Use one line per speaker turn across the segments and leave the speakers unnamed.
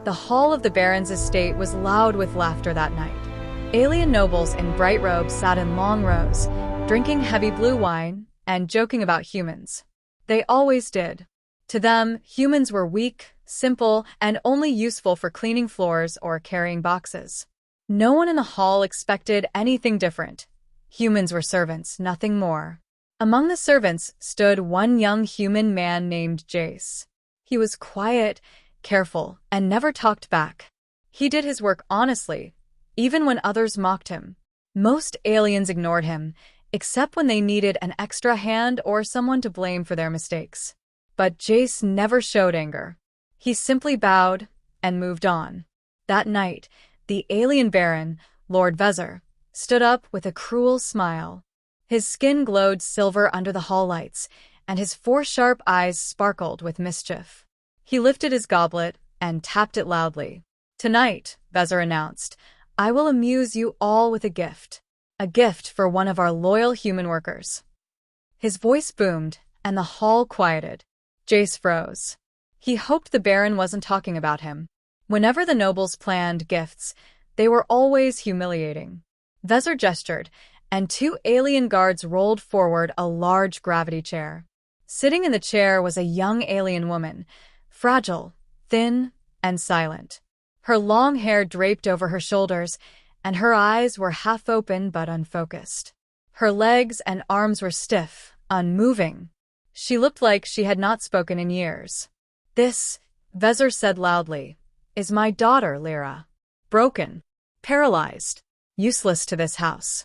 The hall of the Baron's estate was loud with laughter that night. Alien nobles in bright robes sat in long rows, drinking heavy blue wine and joking about humans. They always did. To them, humans were weak, simple, and only useful for cleaning floors or carrying boxes. No one in the hall expected anything different. Humans were servants, nothing more. Among the servants stood one young human man named Jace. He was quiet, careful, and never talked back. He did his work honestly, even when others mocked him. Most aliens ignored him, except when they needed an extra hand or someone to blame for their mistakes. But Jace never showed anger. He simply bowed and moved on. That night, the alien Baron, Lord Vezir, stood up with a cruel smile. His skin glowed silver under the hall lights, and his 4 sharp eyes sparkled with mischief. He lifted his goblet and tapped it loudly. "Tonight," Vezir announced, "I will amuse you all with a gift. A gift for one of our loyal human workers." His voice boomed, and the hall quieted. Jace froze. He hoped the Baron wasn't talking about him. Whenever the nobles planned gifts, they were always humiliating. Vezir gestured, and 2 alien guards rolled forward a large gravity chair. Sitting in the chair was a young alien woman, fragile, thin, and silent. Her long hair draped over her shoulders, and her eyes were half open but unfocused. Her legs and arms were stiff, unmoving. She looked like she had not spoken in years. "This," Vezir said loudly, "is my daughter, Lyra. Broken, paralyzed, useless to this house."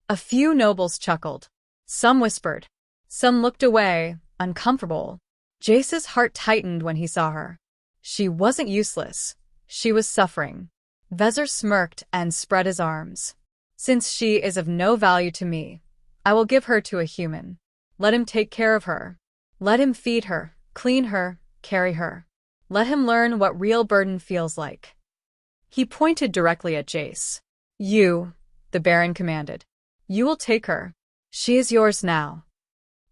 A few nobles chuckled. Some whispered. Some looked away, uncomfortable. Jace's heart tightened when he saw her. She wasn't useless. She was suffering. Vezir smirked and spread his arms. "Since she is of no value to me, I will give her to a human. Let him take care of her. Let him feed her, clean her, carry her. Let him learn what real burden feels like." He pointed directly at Jace. "You," the Baron commanded. "You will take her. She is yours now."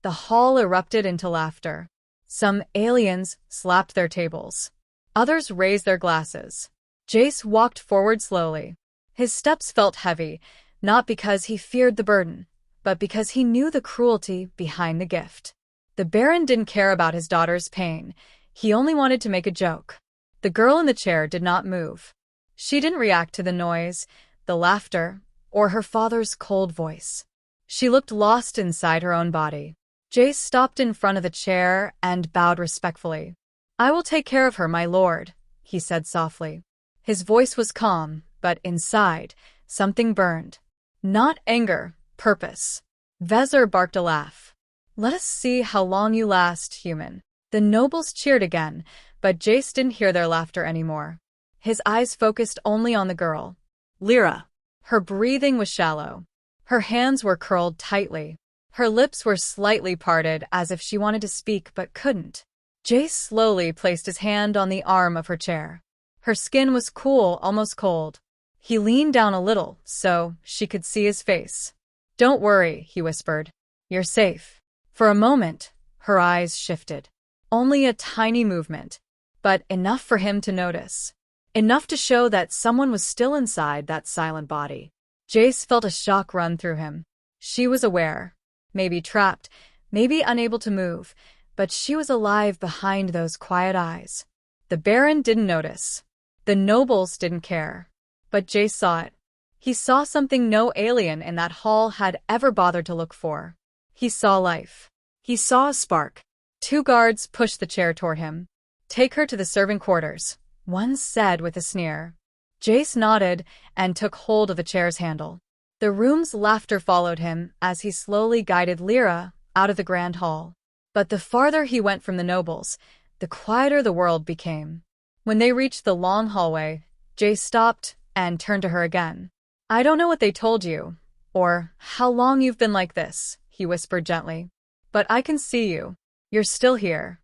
The hall erupted into laughter. Some aliens slapped their tables. Others raised their glasses. Jace walked forward slowly. His steps felt heavy, not because he feared the burden, but because he knew the cruelty behind the gift. The Baron didn't care about his daughter's pain. He only wanted to make a joke. The girl in the chair did not move. She didn't react to the noise, the laughter, or her father's cold voice. She looked lost inside her own body. Jace stopped in front of the chair and bowed respectfully. "I will take care of her, my lord," he said softly. His voice was calm, but inside, something burned. Not anger, purpose. Vezir barked a laugh. "Let us see how long you last, human." The nobles cheered again, but Jace didn't hear their laughter anymore. His eyes focused only on the girl. Lyra. Her breathing was shallow. Her hands were curled tightly. Her lips were slightly parted as if she wanted to speak but couldn't. Jace slowly placed his hand on the arm of her chair. Her skin was cool, almost cold. He leaned down a little so she could see his face. "Don't worry," he whispered. "You're safe." For a moment, her eyes shifted. Only a tiny movement, but enough for him to notice. Enough to show that someone was still inside that silent body. Jace felt a shock run through him. She was aware. Maybe trapped, maybe unable to move, but she was alive behind those quiet eyes. The Baron didn't notice. The nobles didn't care. But Jace saw it. He saw something no alien in that hall had ever bothered to look for. He saw life. He saw a spark. 2 guards pushed the chair toward him. "Take her to the servant quarters," one said with a sneer. Jace nodded and took hold of the chair's handle. The room's laughter followed him as he slowly guided Lyra out of the grand hall. But the farther he went from the nobles, the quieter the world became. When they reached the long hallway, Jace stopped and turned to her again. "I don't know what they told you, or how long you've been like this," he whispered gently. "But I can see you. You're still here."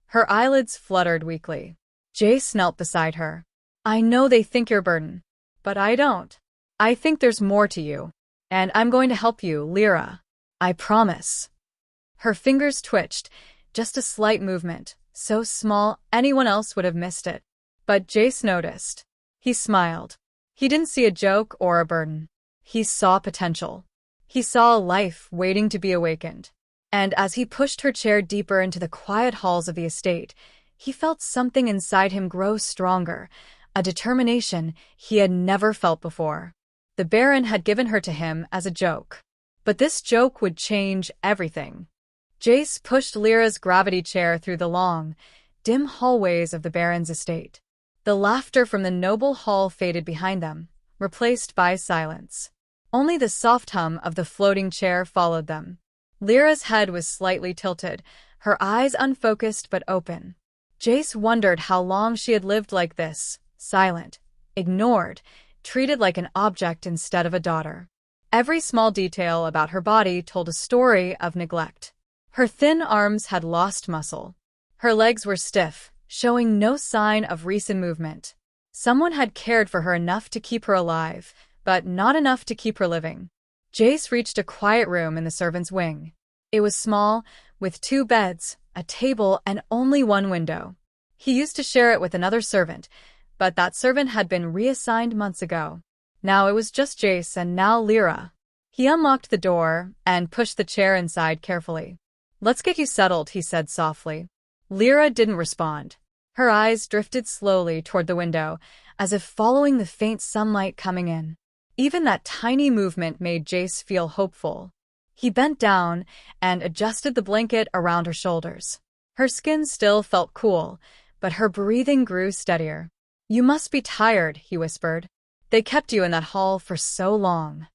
Her eyelids fluttered weakly. Jace knelt beside her. "I know they think you're a burden, but I don't. I think there's more to you. And I'm going to help you, Lyra. I promise." Her fingers twitched, just a slight movement, so small anyone else would have missed it. But Jace noticed. He smiled. He didn't see a joke or a burden. He saw potential. He saw a life waiting to be awakened. And as he pushed her chair deeper into the quiet halls of the estate, he felt something inside him grow stronger, a determination he had never felt before. The Baron had given her to him as a joke. But this joke would change everything. Jace pushed Lyra's gravity chair through the long, dim hallways of the Baron's estate. The laughter from the noble hall faded behind them, replaced by silence. Only the soft hum of the floating chair followed them. Lyra's head was slightly tilted, her eyes unfocused but open. Jace wondered how long she had lived like this, silent, ignored, treated like an object instead of a daughter. Every small detail about her body told a story of neglect. Her thin arms had lost muscle. Her legs were stiff, showing no sign of recent movement. Someone had cared for her enough to keep her alive, but not enough to keep her living. Jace reached a quiet room in the servants' wing. It was small, with 2 beds, a table, and only one window. He used to share it with another servant, but that servant had been reassigned months ago. Now it was just Jace and now Lyra. He unlocked the door and pushed the chair inside carefully. "Let's get you settled," he said softly. Lyra didn't respond. Her eyes drifted slowly toward the window, as if following the faint sunlight coming in. Even that tiny movement made Jace feel hopeful. He bent down and adjusted the blanket around her shoulders. Her skin still felt cool, but her breathing grew steadier. "You must be tired," he whispered. "They kept you in that hall for so long."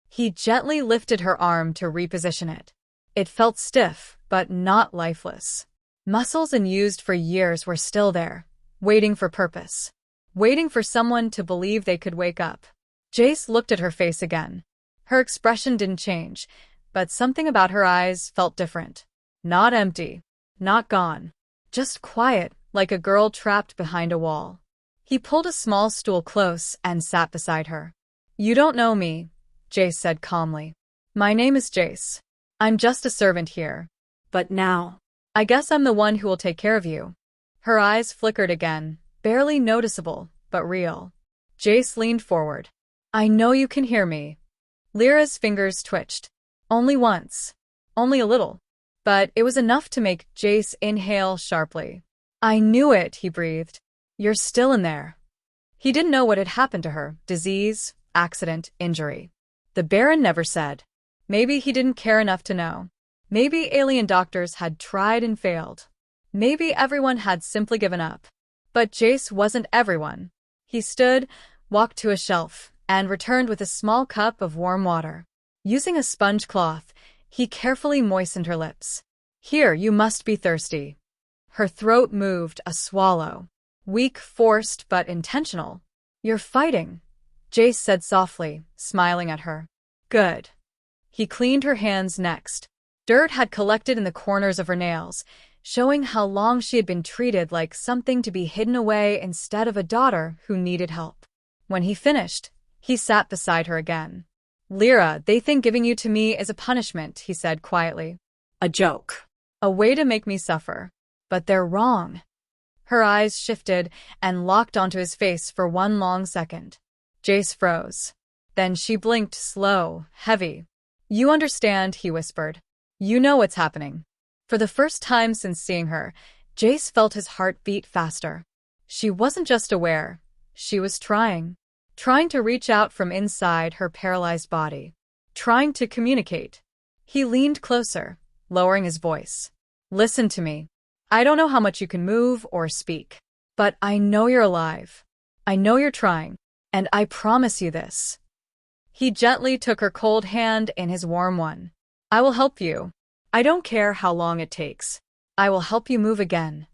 He gently lifted her arm to reposition it. It felt stiff, but not lifeless. Muscles unused for years were still there, waiting for purpose, waiting for someone to believe they could wake up. Jace looked at her face again. Her expression didn't change, but something about her eyes felt different. Not empty, not gone, just quiet, like a girl trapped behind a wall. He pulled a small stool close and sat beside her. "You don't know me," Jace said calmly. "My name is Jace. I'm just a servant here. But now, I guess I'm the one who will take care of you." Her eyes flickered again, barely noticeable, but real. Jace leaned forward. "I know you can hear me." Lyra's fingers twitched. Only once. Only a little. But it was enough to make Jace inhale sharply. "I knew it," he breathed. "You're still in there." He didn't know what had happened to her. Disease, accident, injury. The Baron never said. Maybe he didn't care enough to know. Maybe alien doctors had tried and failed. Maybe everyone had simply given up. But Jace wasn't everyone. He stood, walked to a shelf, and returned with a small cup of warm water. Using a sponge cloth, he carefully moistened her lips. "Here, you must be thirsty." Her throat moved, a swallow. Weak, forced, but intentional. "You're fighting," Jace said softly, smiling at her. "Good." He cleaned her hands next. Dirt had collected in the corners of her nails, showing how long she had been treated like something to be hidden away instead of a daughter who needed help. When he finished, he sat beside her again. "Lyra, they think giving you to me is a punishment," he said quietly. "A joke. A way to make me suffer. But they're wrong." Her eyes shifted and locked onto his face for one long second. Jace froze. Then she blinked, slow, heavy. "You understand," he whispered. "You know what's happening." For the first time since seeing her, Jace felt his heart beat faster. She wasn't just aware. She was trying to reach out from inside her paralyzed body. Trying to communicate. He leaned closer, lowering his voice. "Listen to me. I don't know how much you can move or speak. But I know you're alive. I know you're trying. And I promise you this." He gently took her cold hand in his warm one. "I will help you. I don't care how long it takes. I will help you move again."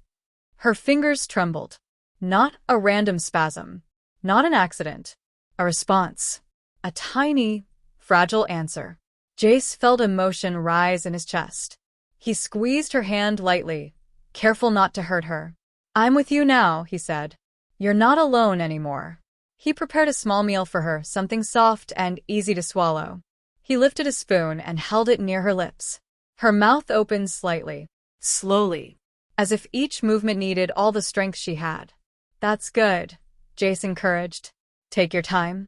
Her fingers trembled. Not a random spasm. Not an accident. A response. A tiny, fragile answer. Jace felt emotion rise in his chest. He squeezed her hand lightly, careful not to hurt her. "I'm with you now," he said. "You're not alone anymore." He prepared a small meal for her, something soft and easy to swallow. He lifted a spoon and held it near her lips. Her mouth opened slightly, slowly, as if each movement needed all the strength she had. That's good, Jace encouraged. Take your time.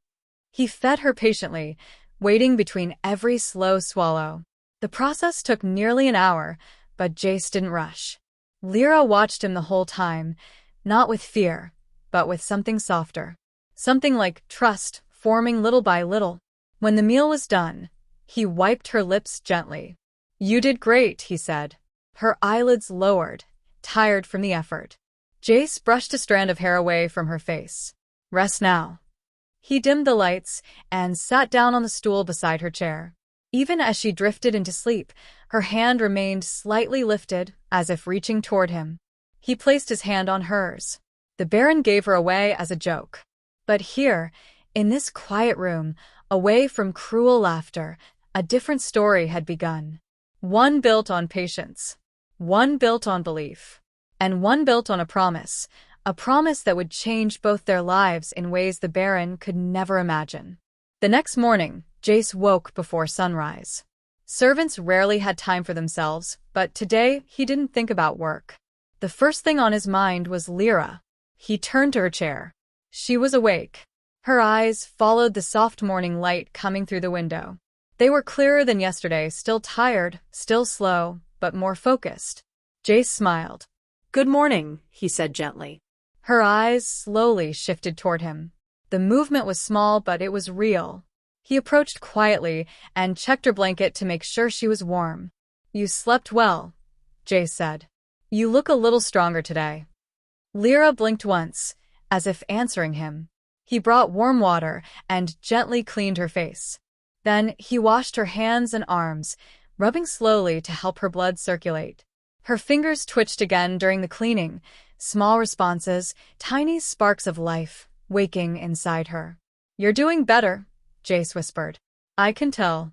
He fed her patiently, waiting between every slow swallow. The process took nearly an hour, but Jace didn't rush. Lyra watched him the whole time, not with fear, but with something softer. Something like trust, forming little by little. When the meal was done, he wiped her lips gently. You did great, he said. Her eyelids lowered, tired from the effort. Jace brushed a strand of hair away from her face. Rest now. He dimmed the lights and sat down on the stool beside her chair. Even as she drifted into sleep, her hand remained slightly lifted, as if reaching toward him. He placed his hand on hers. The Baron gave her away as a joke. But here, in this quiet room, away from cruel laughter, a different story had begun. One built on patience, one built on belief, and one built on a promise that would change both their lives in ways the Baron could never imagine. The next morning, Jace woke before sunrise. Servants rarely had time for themselves, but today he didn't think about work. The first thing on his mind was Lyra. He turned to her chair. She was awake. Her eyes followed the soft morning light coming through the window. They were clearer than yesterday, still tired, still slow, but more focused. Jace smiled.
Good morning, he said gently.
Her eyes slowly shifted toward him. The movement was small, but it was real. He approached quietly and checked her blanket to make sure she was warm. You slept well, Jace said. You look a little stronger today. Lyra blinked once, as if answering him. He brought warm water and gently cleaned her face. Then he washed her hands and arms, rubbing slowly to help her blood circulate. Her fingers twitched again during the cleaning, small responses, tiny sparks of life, waking inside her. You're doing better, Jace whispered. I can tell.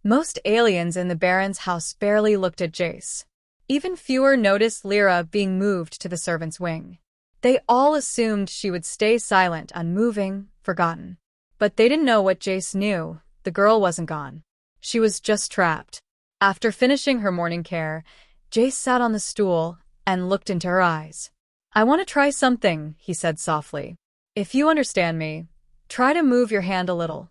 Most aliens in the Baron's house barely looked at Jace. Even fewer noticed Lyra being moved to the servants' wing. They all assumed she would stay silent, unmoving, forgotten. But they didn't know what Jace knew. The girl wasn't gone. She was just trapped. After finishing her morning care, Jace sat on the stool and looked into her eyes. I want to try something, he said softly. If you understand me, try to move your hand a little.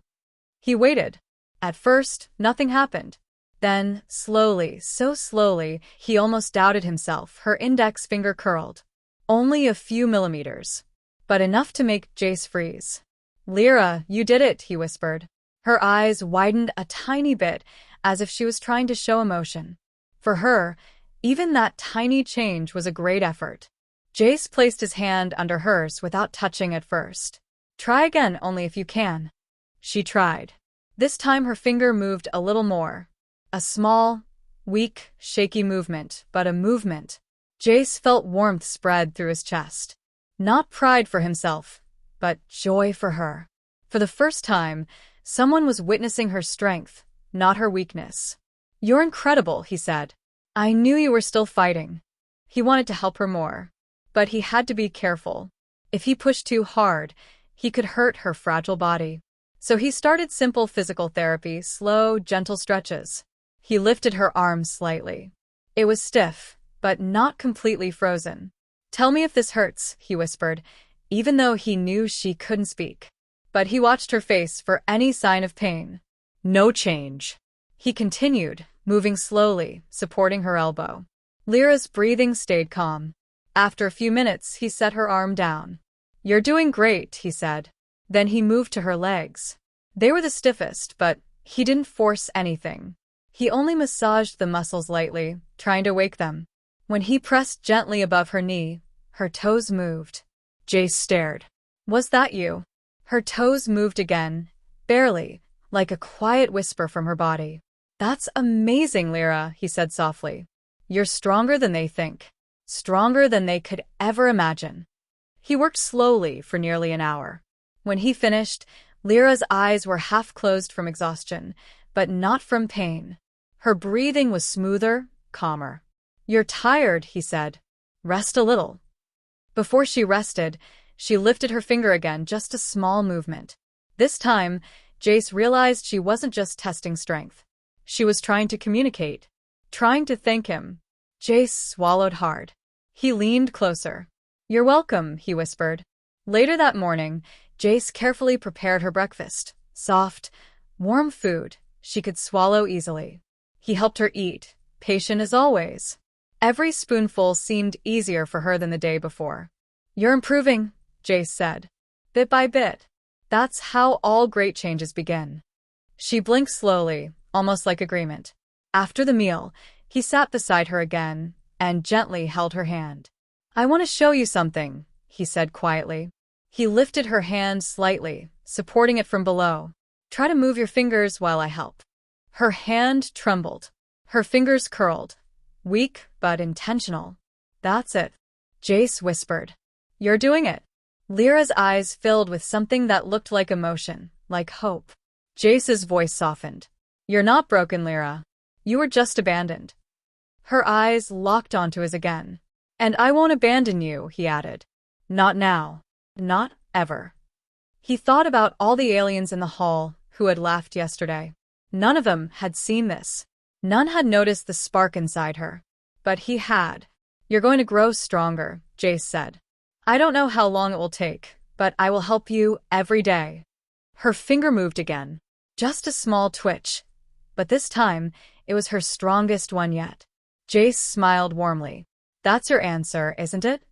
He waited. At first, nothing happened. Then, slowly, so slowly, he almost doubted himself, her index finger curled. Only a few millimeters. But enough to make Jace freeze. Lyra, you did it, he whispered. Her eyes widened a tiny bit, as if she was trying to show emotion. For her, even that tiny change was a great effort. Jace placed his hand under hers without touching at first. Try again, only if you can. She tried. This time her finger moved a little more. A small, weak, shaky movement, but a movement. Jace felt warmth spread through his chest. Not pride for himself, but joy for her. For the first time, someone was witnessing her strength, not her weakness. You're incredible, he said. I knew you were still fighting. He wanted to help her more. But he had to be careful. If he pushed too hard, he could hurt her fragile body. So he started simple physical therapy, slow, gentle stretches. He lifted her arms slightly. It was stiff, but not completely frozen. Tell me if this hurts, he whispered, even though he knew she couldn't speak. But he watched her face for any sign of pain. No change. He continued, moving slowly, supporting her elbow. Lyra's breathing stayed calm. After a few minutes, he set her arm down. You're doing great, he said. Then he moved to her legs. They were the stiffest, but he didn't force anything. He only massaged the muscles lightly, trying to wake them. When he pressed gently above her knee, her toes moved. Jace stared. Was that you? Her toes moved again, barely, like a quiet whisper from her body. That's amazing, Lyra, he said softly. You're stronger than they think. Stronger than they could ever imagine. He worked slowly for nearly an hour. When he finished, Lyra's eyes were half closed from exhaustion, but not from pain. Her breathing was smoother, calmer. You're tired, he said. Rest a little. Before she rested, she lifted her finger again, just a small movement. This time, Jace realized she wasn't just testing strength. She was trying to communicate, trying to thank him. Jace swallowed hard. He leaned closer. You're welcome, he whispered. Later that morning, Jace carefully prepared her breakfast. Soft, warm food she could swallow easily. He helped her eat, patient as always. Every spoonful seemed easier for her than the day before. You're improving, Jace said. Bit by bit. That's how all great changes begin. She blinked slowly, almost like agreement. After the meal, he sat beside her again and gently held her hand. I want to show you something, he said quietly. He lifted her hand slightly, supporting it from below. Try to move your fingers while I help. Her hand trembled. Her fingers curled. Weak, but intentional. That's it, Jace whispered. You're doing it. Lyra's eyes filled with something that looked like emotion, like hope. Jace's voice softened. You're not broken, Lyra. You were just abandoned. Her eyes locked onto his again. And I won't abandon you, he added. Not now. Not ever. He thought about all the aliens in the hall who had laughed yesterday. None of them had seen this. None had noticed the spark inside her. But he had. You're going to grow stronger, Jace said. I don't know how long it will take, but I will help you every day. Her finger moved again. Just a small twitch. But this time, it was her strongest one yet. Jace smiled warmly. That's your answer, isn't it?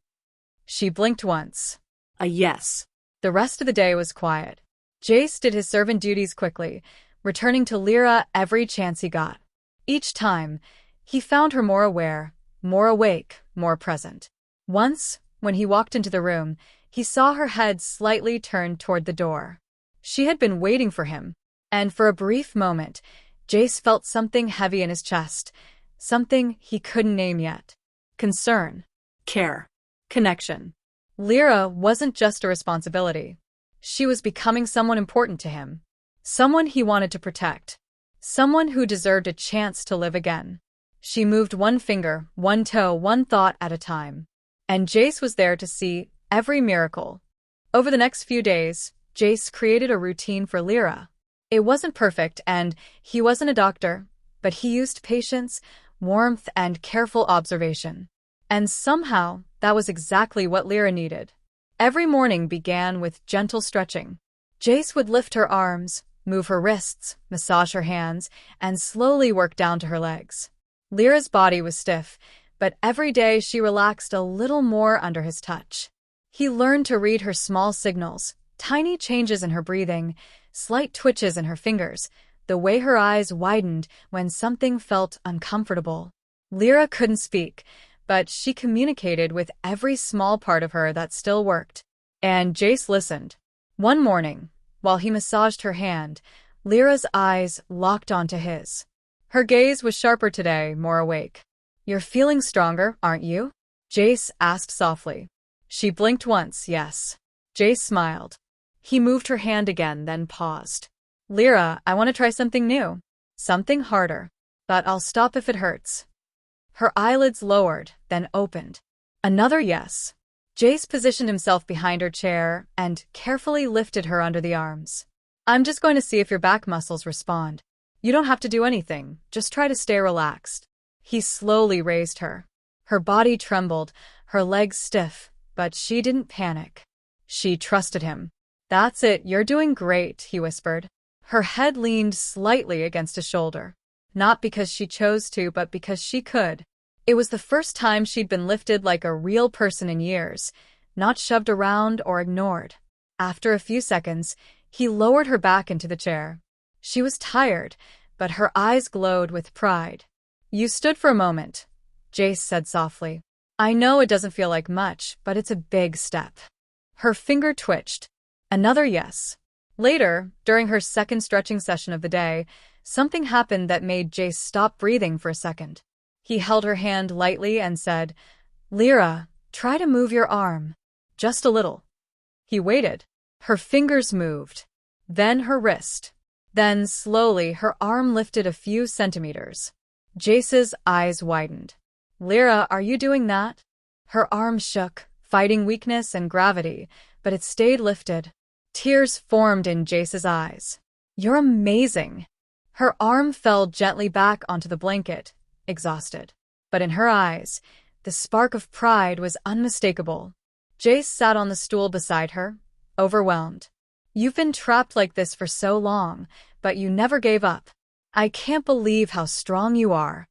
She blinked once.
A yes.
The rest of the day was quiet. Jace did his servant duties quickly, returning to Lyra every chance he got. Each time, he found her more aware, more awake, more present. Once, when he walked into the room, he saw her head slightly turned toward the door. She had been waiting for him, and for a brief moment, Jace felt something heavy in his chest, something he couldn't name yet. Concern.
Care.
Connection. Lyra wasn't just a responsibility. She was becoming someone important to him. Someone he wanted to protect. Someone who deserved a chance to live again. She moved one finger, one toe, one thought at a time. And Jace was there to see every miracle. Over the next few days, Jace created a routine for Lyra. It wasn't perfect, and he wasn't a doctor, but he used patience, warmth, and careful observation. And somehow, that was exactly what Lyra needed. Every morning began with gentle stretching. Jace would lift her arms, move her wrists, massage her hands, and slowly work down to her legs. Lyra's body was stiff, but every day she relaxed a little more under his touch. He learned to read her small signals, tiny changes in her breathing, slight twitches in her fingers, the way her eyes widened when something felt uncomfortable. Lyra couldn't speak, but she communicated with every small part of her that still worked. And Jace listened. One morning, while he massaged her hand, Lyra's eyes locked onto his. Her gaze was sharper today, more awake. You're feeling stronger, aren't you? Jace asked softly. She blinked once, yes. Jace smiled. He moved her hand again, then paused. Lyra, I want to try something new. Something harder. But I'll stop if it hurts. Her eyelids lowered, then opened. Another yes. Jace positioned himself behind her chair and carefully lifted her under the arms. I'm just going to see if your back muscles respond. You don't have to do anything, just try to stay relaxed. He slowly raised her. Her body trembled, her legs stiff, but she didn't panic. She trusted him. That's it, you're doing great, he whispered. Her head leaned slightly against his shoulder. Not because she chose to, but because she could. It was the first time she'd been lifted like a real person in years, not shoved around or ignored. After a few seconds, he lowered her back into the chair. She was tired, but her eyes glowed with pride. You stood for a moment, Jace said softly. I know it doesn't feel like much, but it's a big step. Her finger twitched. Another yes. Later, during her second stretching session of the day, something happened that made Jace stop breathing for a second. He held her hand lightly and said, Lyra, try to move your arm. Just a little. He waited. Her fingers moved. Then her wrist. Then, slowly, her arm lifted a few centimeters. Jace's eyes widened. Lyra, are you doing that? Her arm shook, fighting weakness and gravity, but it stayed lifted. Tears formed in Jace's eyes. You're amazing. Her arm fell gently back onto the blanket, exhausted. But in her eyes, the spark of pride was unmistakable. Jace sat on the stool beside her, overwhelmed. You've been trapped like this for so long, but you never gave up. I can't believe how strong you are.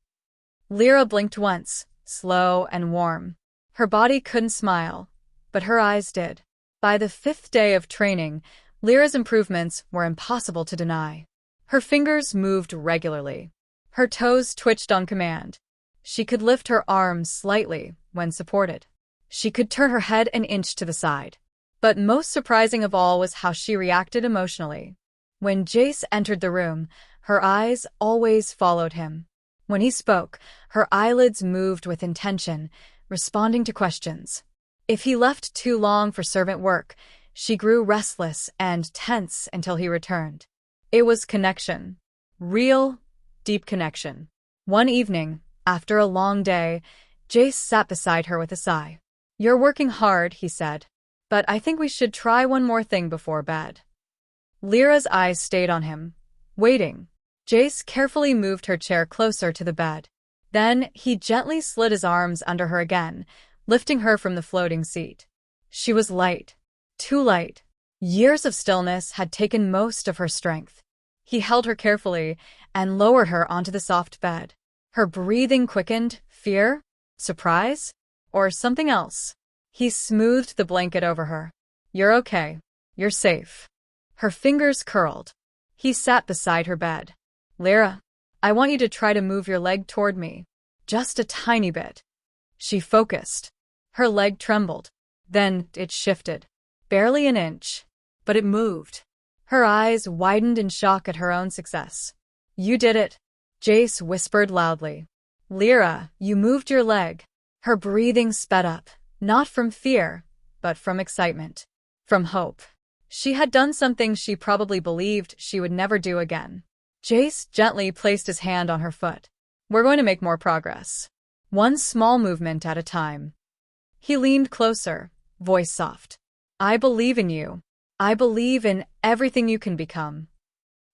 Lyra blinked once, slow and warm. Her body couldn't smile, but her eyes did. By the 5th day of training, Lyra's improvements were impossible to deny. Her fingers moved regularly. Her toes twitched on command. She could lift her arms slightly when supported. She could turn her head an inch to the side. But most surprising of all was how she reacted emotionally. When Jace entered the room, her eyes always followed him. When he spoke, her eyelids moved with intention, responding to questions. If he left too long for servant work, she grew restless and tense until he returned. It was connection. Real, deep connection. One evening, after a long day, Jace sat beside her with a sigh. You're working hard, he said. But I think we should try one more thing before bed. Lyra's eyes stayed on him, waiting. Jace carefully moved her chair closer to the bed. Then he gently slid his arms under her again, lifting her from the floating seat. She was light. Too light. Years of stillness had taken most of her strength. He held her carefully and lowered her onto the soft bed. Her breathing quickened. Fear? Surprise? Or something else? He smoothed the blanket over her. You're okay. You're safe. Her fingers curled. He sat beside her bed. Lyra, I want you to try to move your leg toward me. Just a tiny bit. She focused. Her leg trembled. Then it shifted. Barely an inch. But it moved. Her eyes widened in shock at her own success. You did it, Jace whispered loudly. Lyra, you moved your leg. Her breathing sped up, not from fear, but from excitement. From hope. She had done something she probably believed she would never do again. Jace gently placed his hand on her foot. We're going to make more progress. One small movement at a time. He leaned closer, voice soft. I believe in you. I believe in everything you can become.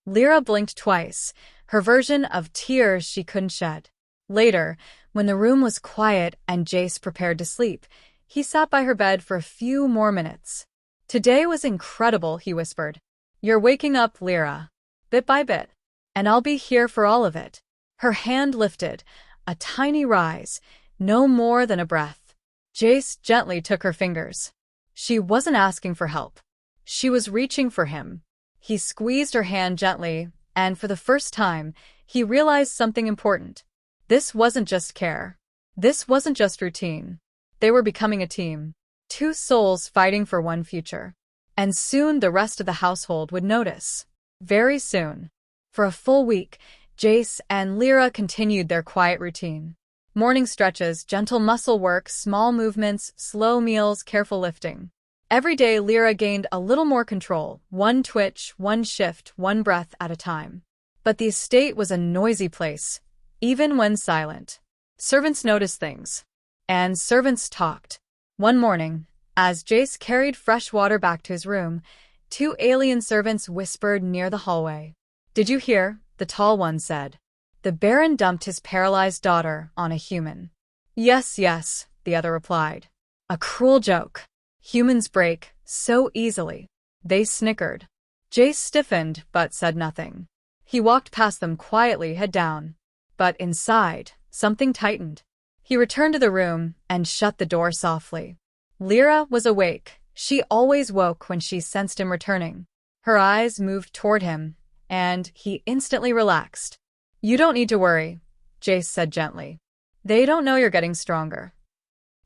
Lyra blinked twice, her version of tears she couldn't shed. Later, when the room was quiet and Jace prepared to sleep, he sat by her bed for a few more minutes. Today was incredible, he whispered. You're waking up, Lyra. Bit by bit. And I'll be here for all of it. Her hand lifted, a tiny rise, no more than a breath. Jace gently took her fingers. She wasn't asking for help. She was reaching for him. He squeezed her hand gently, and for the first time, he realized something important. This wasn't just care. This wasn't just routine. They were becoming a team. Two souls fighting for one future. And soon the rest of the household would notice. Very soon. For a full week, Jace and Lyra continued their quiet routine. Morning stretches, gentle muscle work, small movements, slow meals, careful lifting. Every day Lyra gained a little more control, one twitch, one shift, one breath at a time. But the estate was a noisy place, even when silent. Servants noticed things. And servants talked. One morning, as Jace carried fresh water back to his room, two alien servants whispered near the hallway. Did you hear? The tall one said. The Baron dumped his paralyzed daughter on a human. Yes, yes, the other replied. A cruel joke. Humans break so easily. They snickered. Jace stiffened but said nothing. He walked past them quietly, head down. But inside, something tightened. He returned to the room and shut the door softly. Lyra was awake. She always woke when she sensed him returning. Her eyes moved toward him, and he instantly relaxed. You don't need to worry, Jace said gently. They don't know you're getting stronger.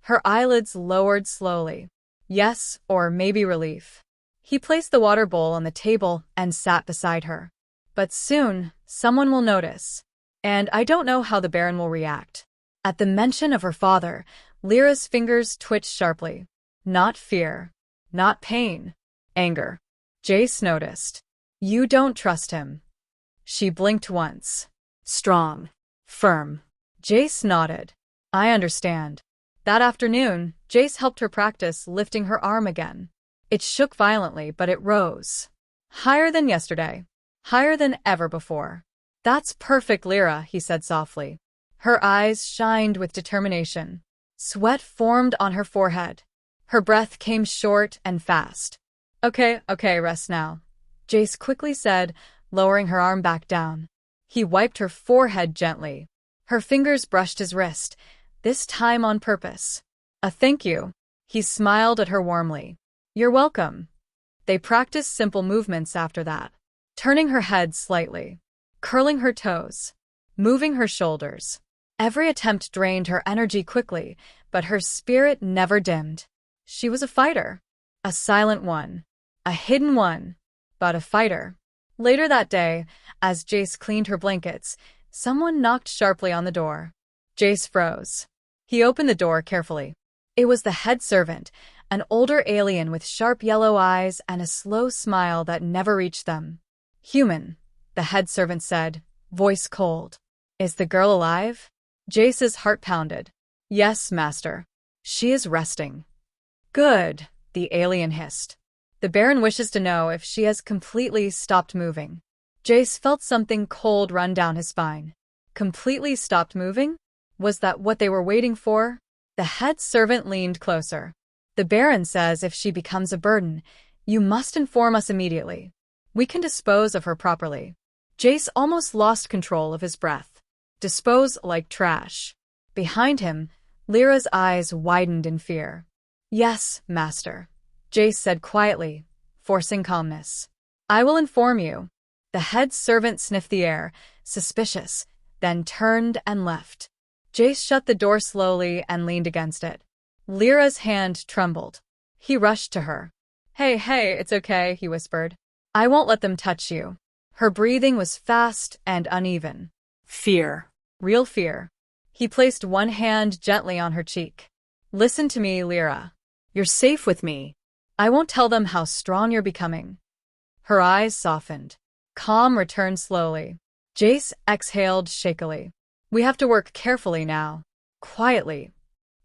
Her eyelids lowered slowly. Yes, or maybe relief. He placed the water bowl on the table and sat beside her. But soon, someone will notice. And I don't know how the Baron will react. At the mention of her father, Lyra's fingers twitched sharply. Not fear. Not pain. Anger. Jace noticed. You don't trust him. She blinked once. Strong. Firm. Jace nodded. I understand. That afternoon, Jace helped her practice lifting her arm again. It shook violently, but it rose. Higher than yesterday. Higher than ever before. That's perfect, Lyra, he said softly. Her eyes shined with determination. Sweat formed on her forehead. Her breath came short and fast. Okay, rest now, Jace quickly said, lowering her arm back down. He wiped her forehead gently. Her fingers brushed his wrist, this time on purpose. A thank you. He smiled at her warmly. You're welcome. They practiced simple movements after that, turning her head slightly, curling her toes, moving her shoulders. Every attempt drained her energy quickly, but her spirit never dimmed. She was a fighter. A silent one. A hidden one. But a fighter. Later that day, as Jace cleaned her blankets, someone knocked sharply on the door. Jace froze. He opened the door carefully. It was the head servant, an older alien with sharp yellow eyes and a slow smile that never reached them. Human, the head servant said, voice cold. Is the girl alive? Jace's heart pounded. Yes, master. She is resting. Good, the alien hissed. The Baron wishes to know if she has completely stopped moving. Jace felt something cold run down his spine. Completely stopped moving? Was that what they were waiting for? The head servant leaned closer. The Baron says if she becomes a burden, you must inform us immediately. We can dispose of her properly. Jace almost lost control of his breath. Dispose like trash. Behind him, Lyra's eyes widened in fear. Yes, master, Jace said quietly, forcing calmness. I will inform you. The head servant sniffed the air, suspicious, then turned and left. Jace shut the door slowly and leaned against it. Lyra's hand trembled. He rushed to her. Hey, it's okay, he whispered. I won't let them touch you. Her breathing was fast and uneven.
Fear.
Real fear. He placed one hand gently on her cheek. Listen to me, Lyra. You're safe with me. I won't tell them how strong you're becoming. Her eyes softened. Calm returned slowly. Jace exhaled shakily. We have to work carefully now. Quietly.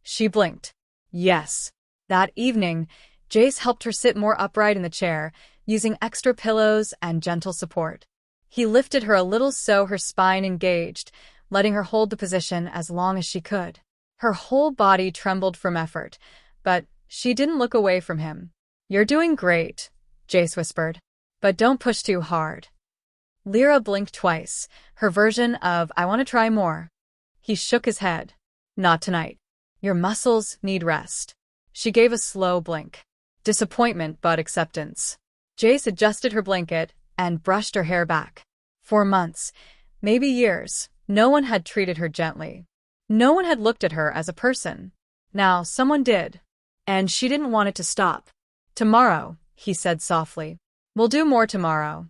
She blinked. Yes. That evening, Jace helped her sit more upright in the chair, using extra pillows and gentle support. He lifted her a little so her spine engaged, letting her hold the position as long as she could. Her whole body trembled from effort, but she didn't look away from him. You're doing great, Jace whispered. But don't push too hard. Lyra blinked twice, her version of I want to try more. He shook his head. Not tonight. Your muscles need rest. She gave a slow blink. Disappointment but acceptance. Jace adjusted her blanket and brushed her hair back. For months, maybe years, no one had treated her gently. No one had looked at her as a person. Now someone did. And she didn't want it to stop. Tomorrow, he said softly. We'll do more tomorrow.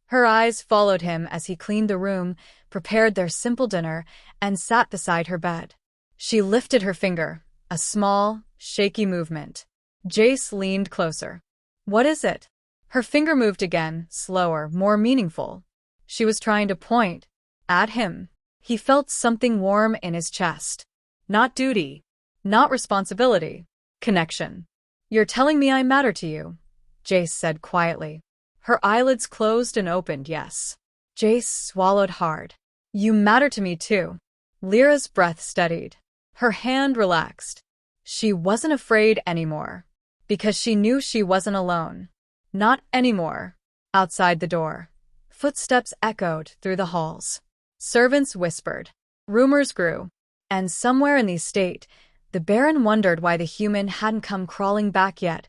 Her eyes followed him as he cleaned the room, prepared their simple dinner, and sat beside her bed. She lifted her finger, a small, shaky movement. Jace leaned closer. What is it? Her finger moved again, slower, more meaningful. She was trying to point at him. He felt something warm in his chest. Not duty. Not responsibility. Connection. You're telling me I matter to you, Jace said quietly. Her eyelids closed and opened, yes. Jace swallowed hard. You matter to me too. Lyra's breath steadied. Her hand relaxed. She wasn't afraid anymore. Because she knew she wasn't alone. Not anymore. Outside the door. Footsteps echoed through the halls. Servants whispered. Rumors grew. And somewhere in the estate, the Baron wondered why the human hadn't come crawling back yet,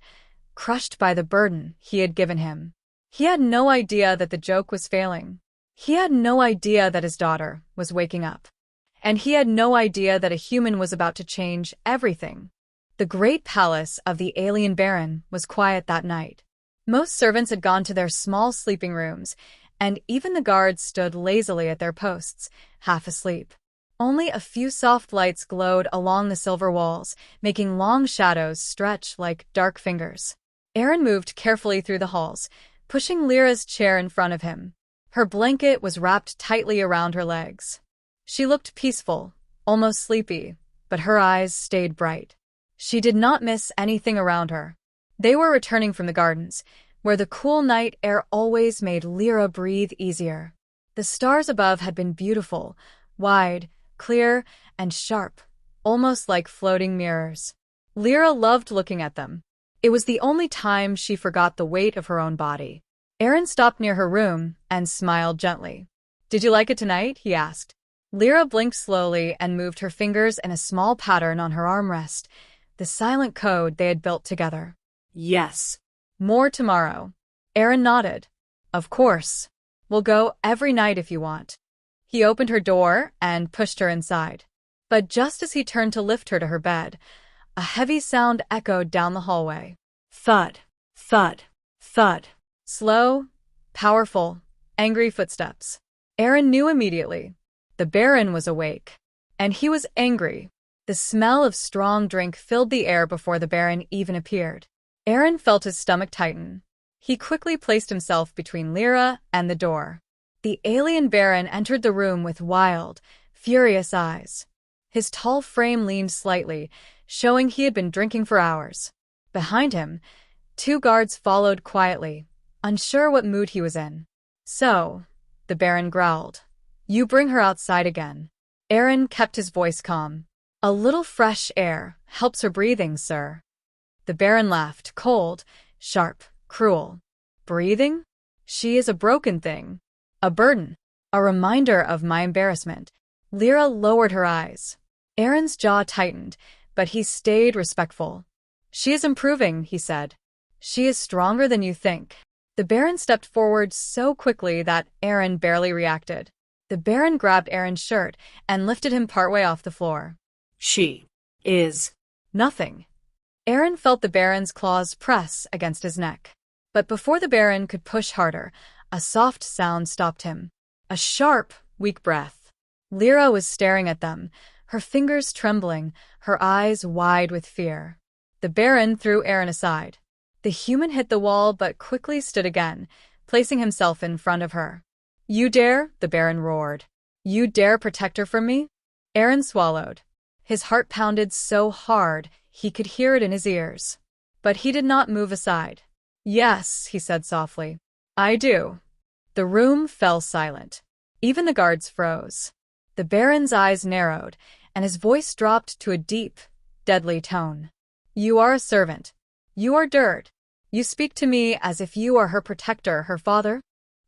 crushed by the burden he had given him. He had no idea that the joke was failing. He had no idea that his daughter was waking up. And he had no idea that a human was about to change everything. The great palace of the alien Baron was quiet that night. Most servants had gone to their small sleeping rooms, and even the guards stood lazily at their posts, half asleep. Only a few soft lights glowed along the silver walls, making long shadows stretch like dark fingers. Aaron moved carefully through the halls, pushing Lyra's chair in front of him. Her blanket was wrapped tightly around her legs. She looked peaceful, almost sleepy, but her eyes stayed bright. She did not miss anything around her. They were returning from the gardens, where the cool night air always made Lyra breathe easier. The stars above had been beautiful, wide, clear, and sharp, almost like floating mirrors. Lyra loved looking at them. It was the only time she forgot the weight of her own body. Aaron stopped near her room and smiled gently. "Did you like it tonight?" he asked. Lyra blinked slowly and moved her fingers in a small pattern on her armrest, the silent code they had built together.
"Yes."
"More tomorrow." Aaron nodded. "Of course. We'll go every night if you want." He opened her door and pushed her inside. But just as he turned to lift her to her bed, a heavy sound echoed down the hallway. Thud, thud, thud. Slow, powerful, angry footsteps. Aaron knew immediately. The Baron was awake. And he was angry. The smell of strong drink filled the air before the Baron even appeared. Aaron felt his stomach tighten. He quickly placed himself between Lyra and the door. The alien Baron entered the room with wild, furious eyes. His tall frame leaned slightly, showing he had been drinking for hours. Behind him, 2 guards followed quietly, unsure what mood he was in. "So," the Baron growled, "you bring her outside again." Aaron kept his voice calm. "A little fresh air helps her breathing, sir." The Baron laughed, cold, sharp, cruel. "Breathing? She is a broken thing. A burden. A reminder of my embarrassment." Lyra lowered her eyes. Aaron's jaw tightened, but he stayed respectful. "She is improving," he said. "She is stronger than you think." The Baron stepped forward so quickly that Aaron barely reacted. The Baron grabbed Aaron's shirt and lifted him partway off the floor.
"She is
nothing." Aaron felt the Baron's claws press against his neck. But before the Baron could push harder, a soft sound stopped him. A sharp, weak breath. Lyra was staring at them, her fingers trembling, her eyes wide with fear. The Baron threw Aaron aside. The human hit the wall but quickly stood again, placing himself in front of her. "You dare?" the Baron roared. "You dare protect her from me?" Aaron swallowed. His heart pounded so hard he could hear it in his ears. But he did not move aside. "Yes," he said softly. "I do." The room fell silent. Even the guards froze. The Baron's eyes narrowed, and his voice dropped to a deep, deadly tone. "You are a servant. You are dirt. You speak to me as if you are her protector, her father?"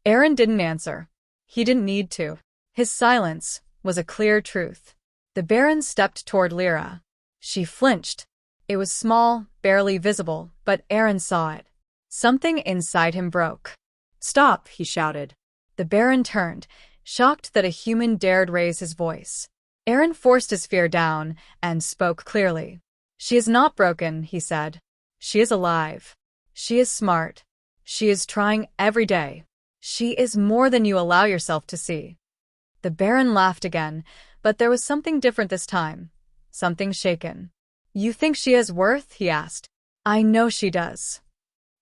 Aaron didn't answer. He didn't need to. His silence was a clear truth. The Baron stepped toward Lyra. She flinched. It was small, barely visible, but Aaron saw it. Something inside him broke. "Stop," he shouted. The Baron turned, shocked that a human dared raise his voice. Aaron forced his fear down and spoke clearly. "She is not broken," he said. "She is alive. She is smart. She is trying every day. She is more than you allow yourself to see." The Baron laughed again, but there was something different this time. Something shaken. "You think she has worth?" he asked. "I know she does."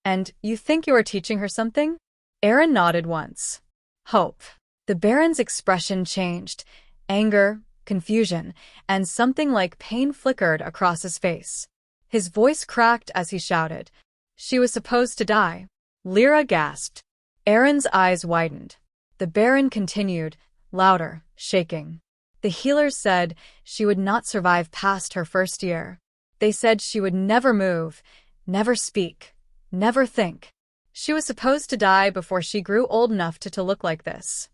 "And you think you are teaching her something?" Aaron nodded once. "Hope." The Baron's expression changed. Anger, confusion, and something like pain flickered across his face. His voice cracked as he shouted. "She was supposed to die." Lyra gasped. Aaron's eyes widened. The Baron continued, louder, shaking. "The healers said she would not survive past her first year. They said she would never move, never speak, never think. She was supposed to die before she grew old enough to look like this."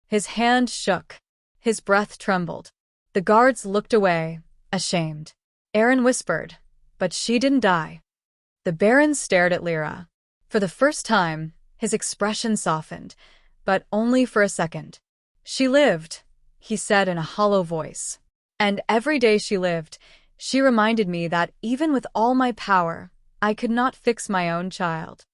His hand shook. His breath trembled. The guards looked away, ashamed. Aaron whispered, "But she didn't die." The Baron stared at Lyra. For the first time, his expression softened, but only for a second. "She lived," he said in a hollow voice. "And every day she lived, she reminded me that even with all my power, I could not fix my own child."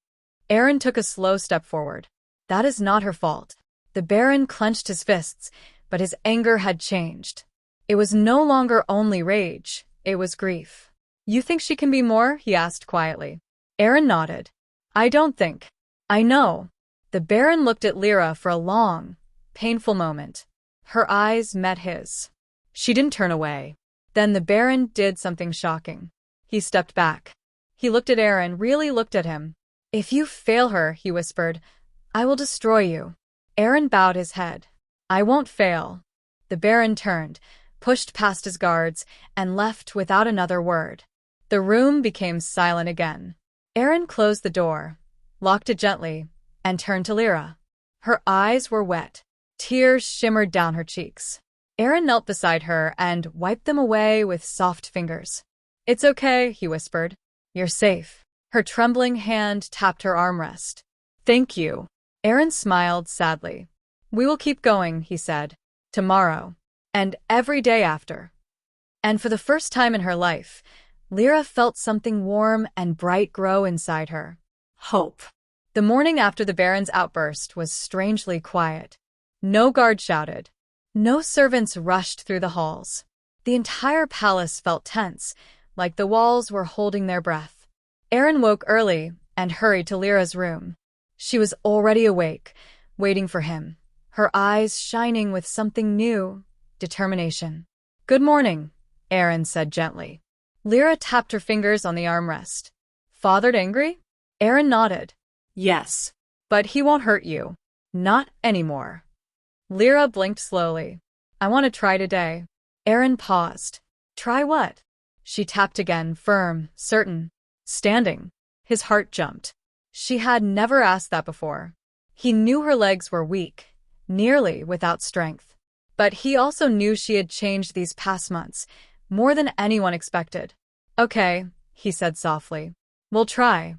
Aaron took a slow step forward. "That is not her fault." The Baron clenched his fists, but his anger had changed. It was no longer only rage, it was grief. "You think she can be more?" he asked quietly. Aaron nodded. "I don't think. I know." The Baron looked at Lyra for a long, painful moment. Her eyes met his. She didn't turn away. Then the Baron did something shocking. He stepped back. He looked at Aaron, really looked at him. "If you fail her," he whispered, "I will destroy you." Aaron bowed his head. "I won't fail." The Baron turned, pushed past his guards, and left without another word. The The room became silent again. Erin closed the door, locked it gently, and turned to Lyra. Her eyes were wet. Tears shimmered down her cheeks. Erin knelt beside her and wiped them away with soft fingers. "It's okay," he whispered. "You're safe." Her trembling hand tapped her armrest. "Thank you." Erin smiled sadly. "We will keep going," he said. "Tomorrow. And every day after." And for the first time in her life, Lyra felt something warm and bright grow inside her.
Hope.
The morning after the Baron's outburst was strangely quiet. No guard shouted. No servants rushed through the halls. The entire palace felt tense, like the walls were holding their breath. Erin woke early and hurried to Lyra's room. She was already awake, waiting for him, her eyes shining with something new, determination. "Good morning," Erin said gently. Lyra tapped her fingers on the armrest. "Fathered angry?" Erin nodded.
Yes.
"But he won't hurt you. Not anymore." Lyra blinked slowly. "I want to try today." Erin paused. "Try what?" She tapped again, firm, certain. "Standing." His heart jumped. She had never asked that before. He knew her legs were weak, nearly without strength. But he also knew she had changed these past months, more than anyone expected. "Okay," he said softly. "We'll try."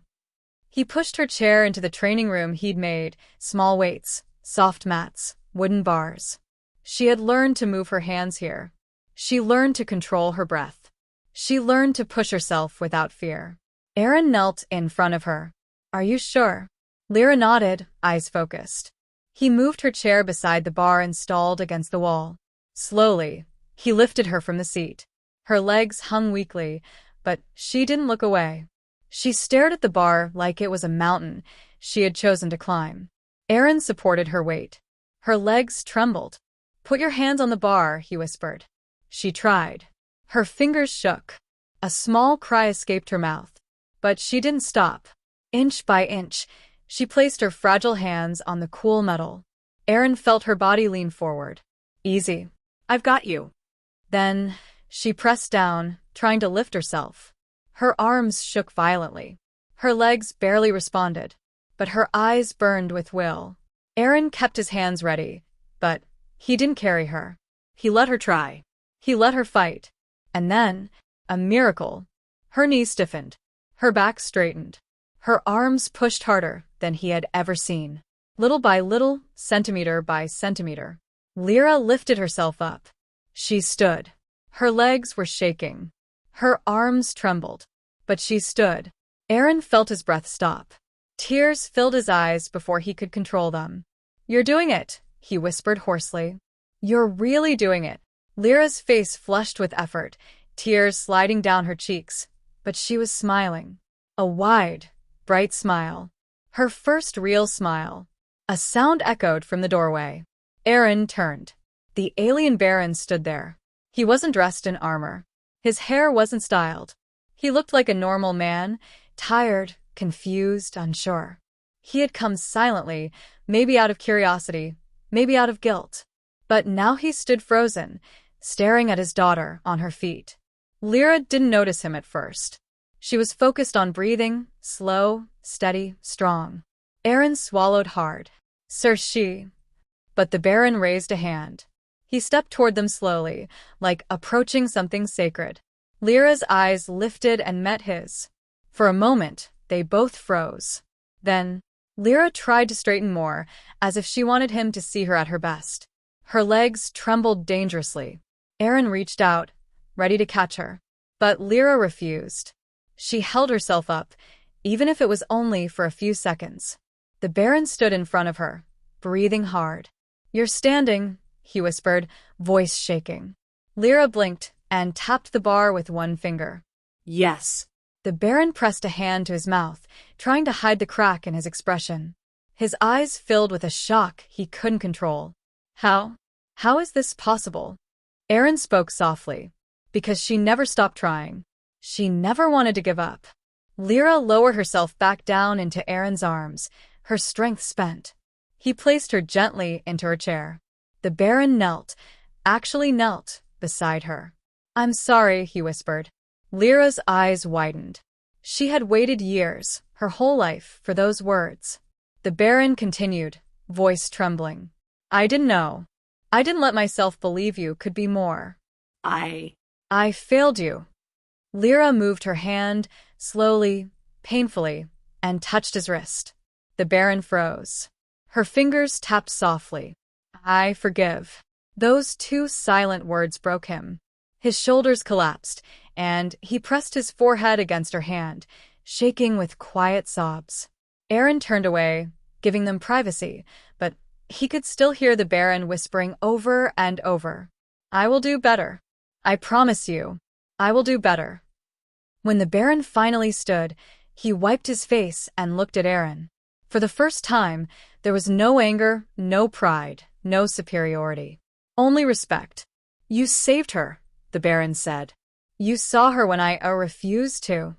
He pushed her chair into the training room he'd made, small weights, soft mats, wooden bars. She had learned to move her hands here. She learned to control her breath. She learned to push herself without fear. Erin knelt in front of her. "Are you sure?" Lyra nodded, eyes focused. He moved her chair beside the bar installed against the wall. Slowly, he lifted her from the seat. Her legs hung weakly, but she didn't look away. She stared at the bar like it was a mountain she had chosen to climb. Erin supported her weight. Her legs trembled. "Put your hands on the bar," he whispered. She tried. Her fingers shook. A small cry escaped her mouth. But she didn't stop. Inch by inch, she placed her fragile hands on the cool metal. Erin felt her body lean forward. "Easy. I've got you." Then, she pressed down, trying to lift herself. Her arms shook violently. Her legs barely responded, but her eyes burned with will. Erin kept his hands ready, but he didn't carry her. He let her try. He let her fight. And then, a miracle. Her knees stiffened. Her back straightened. Her arms pushed harder than he had ever seen. Little by little, centimeter by centimeter. Lyra lifted herself up. She stood. Her legs were shaking. Her arms trembled. But she stood. Erin felt his breath stop. Tears filled his eyes before he could control them. "You're doing it," he whispered hoarsely. "You're really doing it." Lyra's face flushed with effort, tears sliding down her cheeks, but she was smiling. A wide, bright smile. Her first real smile. A sound echoed from the doorway. Erin turned. The alien Baron stood there. He wasn't dressed in armor. His hair wasn't styled. He looked like a normal man, tired, confused, unsure. He had come silently, maybe out of curiosity, maybe out of guilt. But now he stood frozen, staring at his daughter on her feet. Lyra didn't notice him at first. She was focused on breathing, slow, steady, strong. Erin swallowed hard. "Sir, she..." But the Baron raised a hand. He stepped toward them slowly, like approaching something sacred. Lyra's eyes lifted and met his. For a moment, they both froze. Then, Lyra tried to straighten more, as if she wanted him to see her at her best. Her legs trembled dangerously. Erin reached out, ready to catch her. But Lyra refused. She held herself up, even if it was only for a few seconds. The Baron stood in front of her, breathing hard. "You're standing," he whispered, voice shaking. Lyra blinked and tapped the bar with one finger.
Yes.
The Baron pressed a hand to his mouth, trying to hide the crack in his expression. His eyes filled with a shock he couldn't control. How? How is this possible?" Erin spoke softly. Because she never stopped trying. She never wanted to give up. Lyra lowered herself back down into Erin's arms, her strength spent. He placed her gently into her chair. The Baron knelt, actually knelt, beside her. "I'm sorry," he whispered. Lyra's eyes widened. She had waited years, her whole life, for those words. The Baron continued, voice trembling. I didn't know. I didn't let myself believe you could be more. I failed you. Lyra moved her hand, slowly, painfully, and touched his wrist. The Baron froze. Her fingers tapped softly. I forgive. Those two silent words broke him. His shoulders collapsed, and he pressed his forehead against her hand, shaking with quiet sobs. Aaron turned away, giving them privacy, but he could still hear the Baron whispering over and over. I will do better. I promise you, I will do better. When the Baron finally stood, he wiped his face and looked at Aaron. For the first time, there was no anger, no pride, no superiority. Only respect. You saved her, the Baron said. You saw her when I refused to.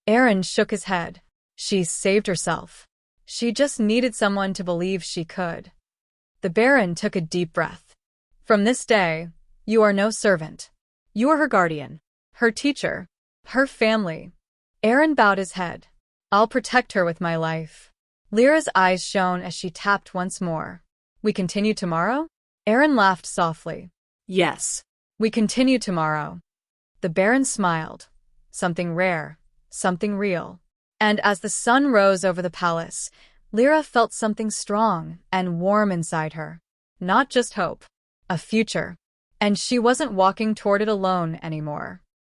Aaron shook his head. She saved herself. She just needed someone to believe she could. The Baron took a deep breath. From this day, you are no servant. You are her guardian, her teacher, her family. Aaron bowed his head. I'll protect her with my life. Lyra's eyes shone as she tapped once more. We continue tomorrow? Aaron laughed softly.
Yes.
We continue tomorrow. The Baron smiled. Something rare, something real. And as the sun rose over the palace, Lyra felt something strong and warm inside her. Not just hope, a future. And she wasn't walking toward it alone anymore.